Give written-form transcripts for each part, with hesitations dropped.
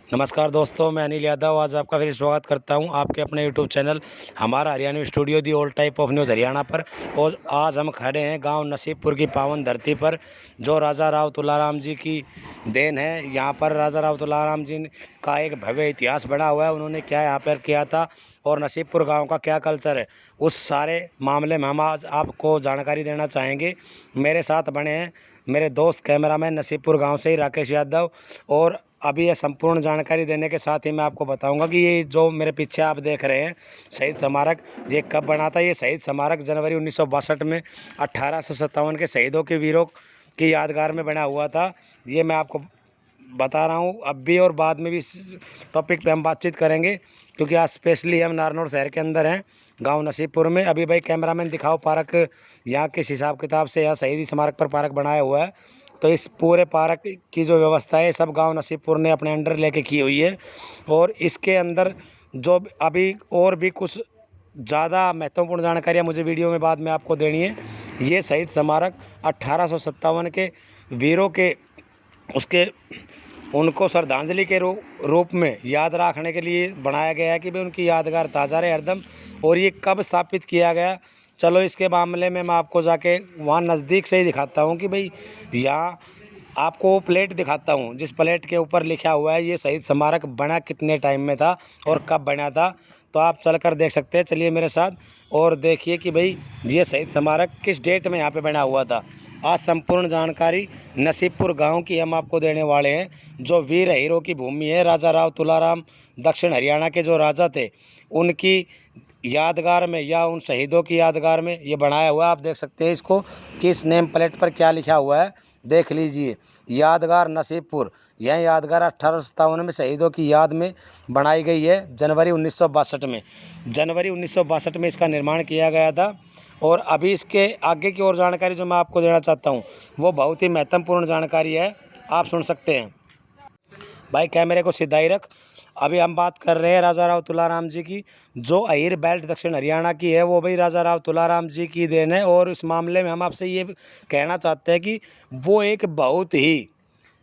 नमस्कार दोस्तों, मैं अनिल यादव आज आपका फिर स्वागत करता हूं आपके अपने यूट्यूब चैनल हमारा Haryanvi studio the all type of news Haryana पर। और आज हम खड़े हैं गांव नसीबपुर की पावन धरती पर, जो राजा राव तुलाराम जी की देन है। यहां पर राजा राव तुलाराम जी का एक भव्य इतिहास बना हुआ है। उन्होंने क्या यहाँ पर किया था और नसीबपुर गांव का क्या कल्चर है, उस सारे मामले में हम आज आपको जानकारी देना चाहेंगे। मेरे साथ बने हैं मेरे दोस्त कैमरामैन नसीबपुर गांव से ही राकेश यादव। और अभी यह संपूर्ण जानकारी देने के साथ ही मैं आपको बताऊंगा कि ये जो मेरे पीछे आप देख रहे हैं शहीद स्मारक, ये कब बना था। ये शहीद स्मारक जनवरी 1962 में 1857 के शहीदों के वीरों की यादगार में बना हुआ था। ये मैं आपको बता रहा हूँ। अब भी और बाद में भी इस टॉपिक पे हम बातचीत करेंगे, क्योंकि आज स्पेशली हम नारनौल शहर के अंदर हैं, गांव नसीबपुर में। अभी भाई कैमरामैन दिखाओ पार्क, यहाँ किस हिसाब किताब से यहाँ शहीदी स्मारक पर पार्क बनाया हुआ है। तो इस पूरे पार्क की जो व्यवस्था है सब गांव नसीबपुर ने अपने अंडर लेके की हुई है। और इसके अंदर जो अभी और भी कुछ ज़्यादा महत्वपूर्ण जानकारियाँ मुझे वीडियो में बाद में आपको देनी है। ये शहीद स्मारक 1857 के वीरों के उसके उनको श्रद्धांजलि के रूप में याद रखने के लिए बनाया गया है कि भाई उनकी यादगार ताज़ा रहे हरदम। और ये कब स्थापित किया गया, चलो इसके मामले में मैं आपको जाके वहाँ नज़दीक से ही दिखाता हूँ कि भाई यहाँ आपको वो प्लेट दिखाता हूँ जिस प्लेट के ऊपर लिखा हुआ है ये शहीद स्मारक बना कितने टाइम में था और कब बना था। तो आप चलकर देख सकते हैं, चलिए मेरे साथ और देखिए कि भाई ये शहीद स्मारक किस डेट में यहाँ पे बना हुआ था। आज संपूर्ण जानकारी नसीबपुर गांव की हम आपको देने वाले हैं, जो वीर हीरों की भूमि है। राजा राव तुलाराम दक्षिण हरियाणा के जो राजा थे, उनकी यादगार में या उन शहीदों की यादगार में ये बनाया हुआ है। आप देख सकते हैं इसको किस नेम प्लेट पर क्या लिखा हुआ है, देख लीजिए। यादगार नसीबपुर, यह यादगार 1857 में शहीदों की याद में बनाई गई है। जनवरी 1962 में इसका निर्माण किया गया था। और अभी इसके आगे की और जानकारी जो मैं आपको देना चाहता हूँ वो बहुत ही महत्वपूर्ण जानकारी है, आप सुन सकते हैं। भाई कैमरे को सीधा ही रख। अभी हम बात कर रहे हैं राजा राव तुलाराम जी की। जो अहीर बेल्ट दक्षिण हरियाणा की है वो भाई राजा राव तुलाराम जी की देन है। और इस मामले में हम आपसे ये कहना चाहते हैं कि वो एक बहुत ही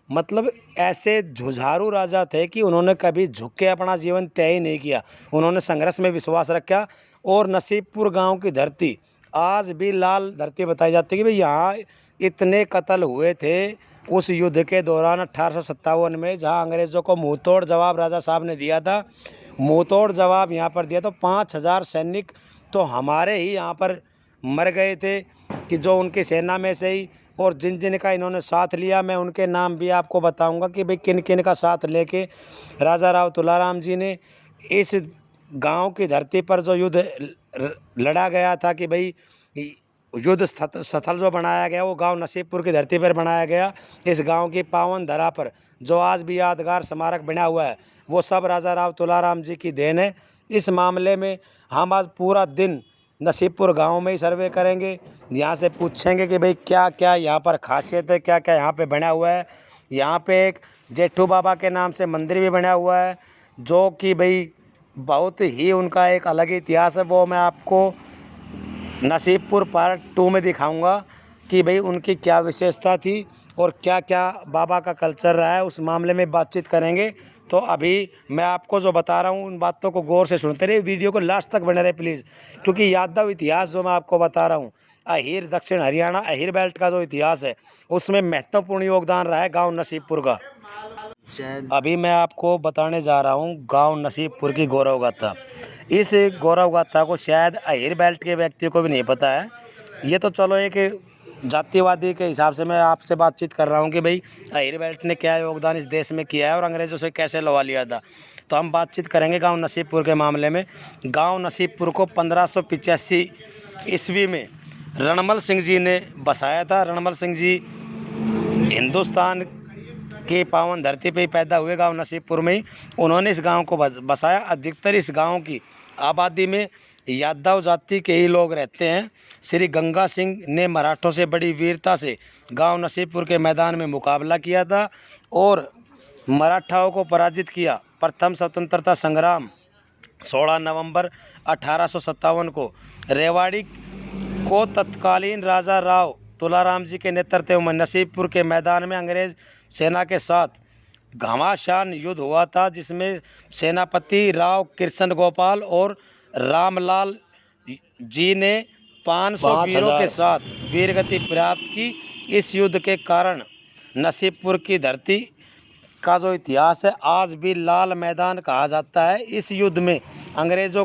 मतलब ऐसे जुझारू राजा थे कि उन्होंने कभी झुक के अपना जीवन तय ही नहीं किया। उन्होंने संघर्ष में विश्वास रखा। और नसीबपुर गांव की धरती आज भी लाल धरती बताई जाती है कि भाई यहाँ इतने कत्ल हुए थे उस युद्ध के दौरान 1857 में, जहाँ अंग्रेज़ों को मुँह तोड़ जवाब राजा साहब ने दिया था। मुँह तोड़ जवाब यहाँ पर दिया तो 5000 सैनिक तो हमारे ही यहाँ पर मर गए थे कि जो उनकी सेना में से ही। और जिन जिन का इन्होंने साथ लिया मैं उनके नाम भी आपको बताऊंगा कि भाई किन किन का साथ लेके राजा राव तुलाराम जी ने इस गांव की धरती पर जो युद्ध लड़ा गया था कि भाई युद्ध स्थल जो बनाया गया वो गांव नसीबपुर की धरती पर बनाया गया। इस गांव की पावन धरा पर जो आज भी यादगार स्मारक बना हुआ है वो सब राजा राव तुलाराम जी की देन है। इस मामले में हम आज पूरा दिन नसीबपुर गांव में ही सर्वे करेंगे। यहाँ से पूछेंगे कि भाई क्या क्या यहाँ पर खासियत है, क्या क्या यहाँ पे बना हुआ है। यहाँ पे एक जेठू बाबा के नाम से मंदिर भी बना हुआ है, जो कि भाई बहुत ही उनका एक अलग इतिहास है। वो मैं आपको नसीबपुर पार्ट 2 में दिखाऊंगा कि भाई उनकी क्या विशेषता थी और क्या क्या बाबा का कल्चर रहा है, उस मामले में बातचीत करेंगे। तो अभी मैं आपको जो बता रहा हूँ उन बातों को गौर से सुनते रहिए, वीडियो को लास्ट तक बने रहे प्लीज़, क्योंकि यादव इतिहास जो मैं आपको बता रहा हूँ अहीर दक्षिण हरियाणा अहीर बेल्ट का जो इतिहास है उसमें महत्वपूर्ण योगदान रहा है गाँव नसीबपुर का। अभी मैं आपको बताने जा रहा हूँ गांव नसीबपुर की गौरव गाथा। इस गौरव गाथा को शायद अहीर बेल्ट के व्यक्ति को भी नहीं पता है। ये तो चलो एक जातिवादी के हिसाब से मैं आपसे बातचीत कर रहा हूँ कि भाई अहीर बेल्ट ने क्या योगदान इस देश में किया है और अंग्रेज़ों से कैसे लड़वा लिया था। तो हम बातचीत करेंगे गाँव नसीबपुर के मामले में। गाँव नसीबपुर को 1585 ईस्वी में रणमल सिंह जी ने बसाया था। रणमल सिंह जी हिंदुस्तान की पावन धरती पे ही पैदा हुए गांव नसीबपुर में ही उन्होंने इस गांव को बसाया। अधिकतर इस गांव की आबादी में यादव जाति के ही लोग रहते हैं। श्री गंगा सिंह ने मराठों से बड़ी वीरता से गांव नसीबपुर के मैदान में मुकाबला किया था और मराठाओं को पराजित किया। प्रथम स्वतंत्रता संग्राम 16 नवंबर 1857 को रेवाड़ी को तत्कालीन राजा राव तुलाराम जी के नेतृत्व में नसीबपुर के मैदान में अंग्रेज सेना के साथ घमासान युद्ध हुआ था, जिसमें सेनापति राव कृष्ण गोपाल और रामलाल जी ने 500 वीरों के साथ वीरगति प्राप्त की। इस युद्ध के कारण नसीबपुर की धरती का जो इतिहास है आज भी लाल मैदान कहा जाता है। इस युद्ध में अंग्रेज़ों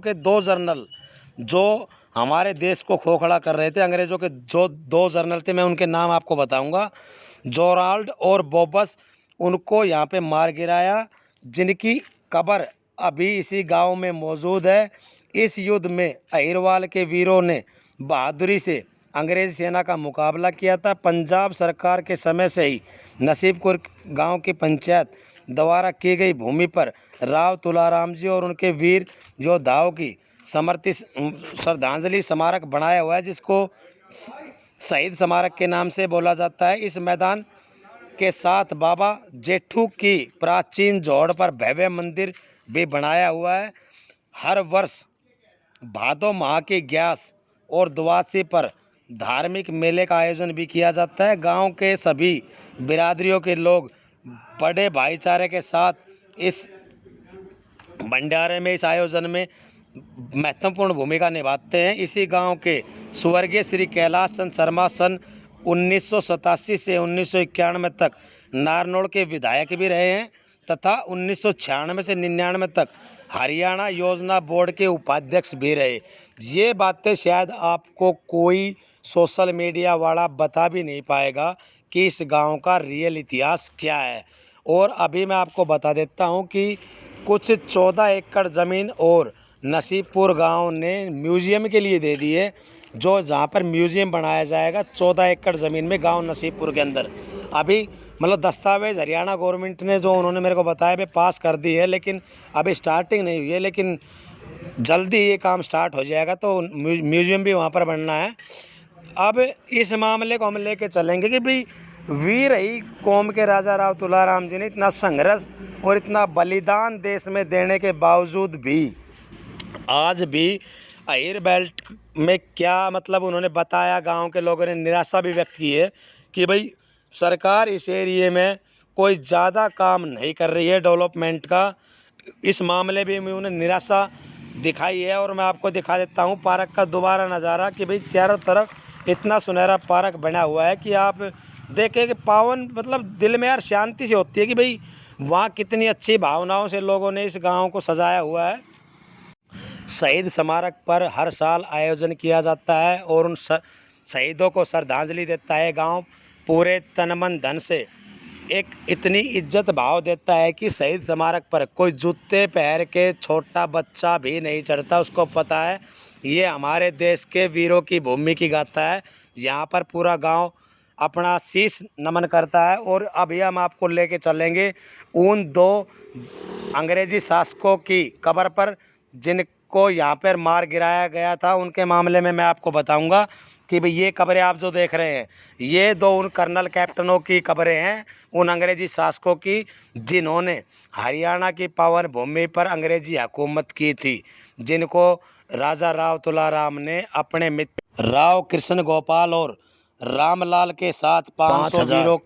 के दो जनरल जो हमारे देश को खोखला कर रहे थे, अंग्रेज़ों के जो दो जनरल थे, मैं उनके नाम आपको बताऊंगा, जोराल्ड और बोबस, उनको यहाँ पे मार गिराया, जिनकी कब्र अभी इसी गांव में मौजूद है। इस युद्ध में अहिरवाल के वीरों ने बहादुरी से अंग्रेज़ सेना का मुकाबला किया था। पंजाब सरकार के समय से ही नसीबपुर गांव की पंचायत द्वारा की गई भूमि पर राव तुलाराम जी और उनके वीर योद्धाओं की समर्पित श्रद्धांजलि स्मारक बनाया हुआ है, जिसको शहीद स्मारक के नाम से बोला जाता है। इस मैदान के साथ बाबा जेठू की प्राचीन जोड़ पर भव्य मंदिर भी बनाया हुआ है। हर वर्ष भादो माह की 11 और द्वादशी पर धार्मिक मेले का आयोजन भी किया जाता है। गांव के सभी बिरादरियों के लोग बड़े भाईचारे के साथ इस भंडारे में, इस आयोजन में महत्वपूर्ण भूमिका निभाते हैं। इसी गांव के स्वर्गीय श्री कैलाश चंद शर्मा सन 1987 से 1991 तक नारनौल के विधायक भी रहे हैं तथा 1996 से 99 तक हरियाणा योजना बोर्ड के उपाध्यक्ष भी रहे। ये बातें शायद आपको कोई सोशल मीडिया वाला बता भी नहीं पाएगा कि इस गांव का रियल इतिहास क्या है। और अभी मैं आपको बता देता हूं कि कुछ 14 एकड़ ज़मीन और नसीबपुर गांव ने म्यूज़ियम के लिए दे दी है, जो जहां पर म्यूज़ियम बनाया जाएगा 14 एकड़ ज़मीन में गांव नसीबपुर के अंदर। अभी मतलब दस्तावेज हरियाणा गवर्नमेंट ने जो उन्होंने मेरे को बताया वे पास कर दी है, लेकिन अभी स्टार्टिंग नहीं हुई है, लेकिन जल्दी ये काम स्टार्ट हो जाएगा। तो म्यूज़ियम भी वहाँ पर बनना है। अब इस मामले को हम लेके चलेंगे कि भाई वीर ही कौम के राजा राव तुलाराम जी ने इतना संघर्ष और इतना बलिदान देश में देने के बावजूद भी आज भी अहिर बेल्ट में क्या मतलब उन्होंने बताया, गांव के लोगों ने निराशा भी व्यक्त की है कि भाई सरकार इस एरिए में कोई ज़्यादा काम नहीं कर रही है डेवलपमेंट का। इस मामले में उन्हें निराशा दिखाई है। और मैं आपको दिखा देता हूँ पार्क का दोबारा नज़ारा कि भाई चारों तरफ इतना सुनहरा पार्क बना हुआ है कि आप देखें कि पावन मतलब दिल में यार शांति से होती है कि भाई वहाँ कितनी अच्छी भावनाओं से लोगों ने इस गांव को सजाया हुआ है। शहीद स्मारक पर हर साल आयोजन किया जाता है और उन शहीदों को श्रद्धांजलि देता है। गांव पूरे तन मन धन से एक इतनी इज्जत भाव देता है कि शहीद स्मारक पर कोई जूते पहन के छोटा बच्चा भी नहीं चढ़ता। उसको पता है ये हमारे देश के वीरों की भूमि की गाथा है। यहाँ पर पूरा गांव अपना शीश नमन करता है। और अभी हम आपको लेके चलेंगे उन दो अंग्रेजी शासकों की कब्र पर जिनको यहाँ पर मार गिराया गया था। उनके मामले में मैं आपको बताऊंगा कि भाई ये कब्रें आप जो देख रहे हैं ये दो उन कर्नल कैप्टनों की कब्रें हैं, उन अंग्रेजी शासकों की जिन्होंने हरियाणा की पावन भूमि पर अंग्रेजी हुकूमत की थी, जिनको राजा राव तुलाराम ने अपने मित्र राव कृष्ण गोपाल और रामलाल के साथ 500 वीरों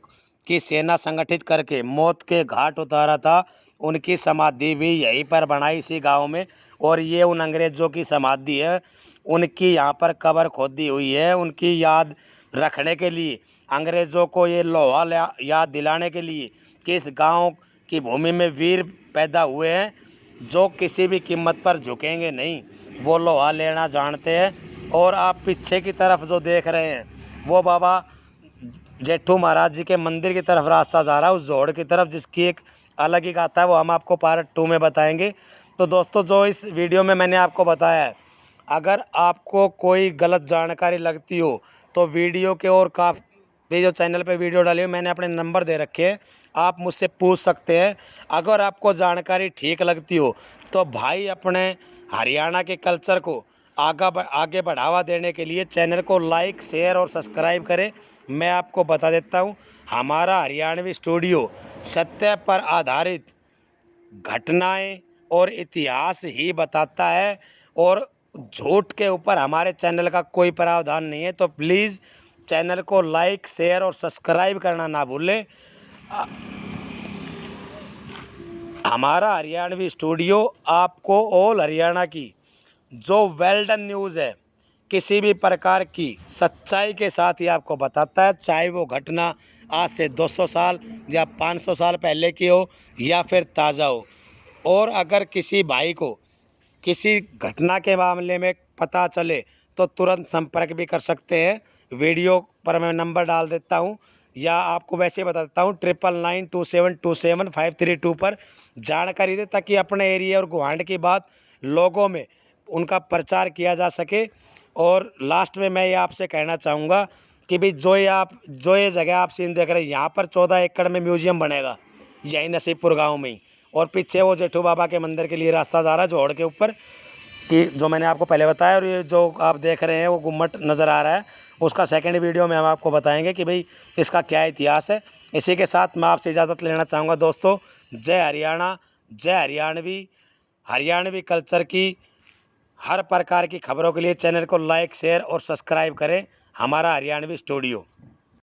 की सेना संगठित करके मौत के घाट उतारा था। उनकी समाधि भी यहीं पर बनाई इसी गांव में। और ये उन अंग्रेज़ों की समाधि है, उनकी यहाँ पर कब्र खोदी हुई है। उनकी याद रखने के लिए, अंग्रेज़ों को ये लोहा याद दिलाने के लिए कि इस गांव की भूमि में वीर पैदा हुए हैं जो किसी भी कीमत पर झुकेंगे नहीं, वो लोहा लेना जानते हैं। और आप पीछे की तरफ जो देख रहे हैं वो बाबा जेठू महाराज जी के मंदिर की तरफ रास्ता जा रहा है, उस जोड़ की तरफ, जिसकी एक अलग ही गाथा है, वो हम आपको पार्ट 2 में बताएंगे। तो दोस्तों जो इस वीडियो में मैंने आपको बताया है, अगर आपको कोई गलत जानकारी लगती हो तो वीडियो के और काफ़ी जो चैनल पे वीडियो डाली हो मैंने अपने नंबर दे रखे हैं, आप मुझसे पूछ सकते हैं। अगर आपको जानकारी ठीक लगती हो तो भाई अपने हरियाणा के कल्चर को आगे बढ़ावा देने के लिए चैनल को लाइक, शेयर और सब्सक्राइब करें। मैं आपको बता देता हूँ हमारा हरियाणवी स्टूडियो सत्य पर आधारित घटनाएं और इतिहास ही बताता है और झूठ के ऊपर हमारे चैनल का कोई प्रावधान नहीं है। तो प्लीज़ चैनल को लाइक, शेयर और सब्सक्राइब करना ना भूलें। हमारा हरियाणवी स्टूडियो आपको ऑल हरियाणा की जो वेल डन न्यूज़ है, किसी भी प्रकार की सच्चाई के साथ ही आपको बताता है, चाहे वो घटना आज से 200 साल या 500 साल पहले की हो या फिर ताज़ा हो। और अगर किसी भाई को किसी घटना के मामले में पता चले तो तुरंत संपर्क भी कर सकते हैं। वीडियो पर मैं नंबर डाल देता हूँ या आपको वैसे बता देता हूँ 9992727532 पर जानकारी दें, ताकि अपने एरिया और गुहांड की बात लोगों में उनका प्रचार किया जा सके। और लास्ट में मैं ये आपसे कहना चाहूँगा कि भाई जो ये जगह आप सीन देख रहे हैं, यहाँ पर 14 एकड़ में म्यूजियम बनेगा, यही नसीबपुर गांव में ही। और पीछे वो जेठू बाबा के मंदिर के लिए रास्ता जा रहा है जोड़ के ऊपर, कि जो मैंने आपको पहले बताया। और ये जो आप देख रहे हैं वो गुम्मट नज़र आ रहा है, उसका सेकंड वीडियो में हम आपको बताएंगे कि भाई इसका क्या इतिहास है। इसी के साथ मैं आपसे इजाज़त लेना चाहूँगा दोस्तों। जय हरियाणा, जय हरियाणवी। हरियाणवी कल्चर की हर प्रकार की खबरों के लिए चैनल को लाइक, शेयर और सब्सक्राइब करें, हमारा हरियाणवी स्टूडियो।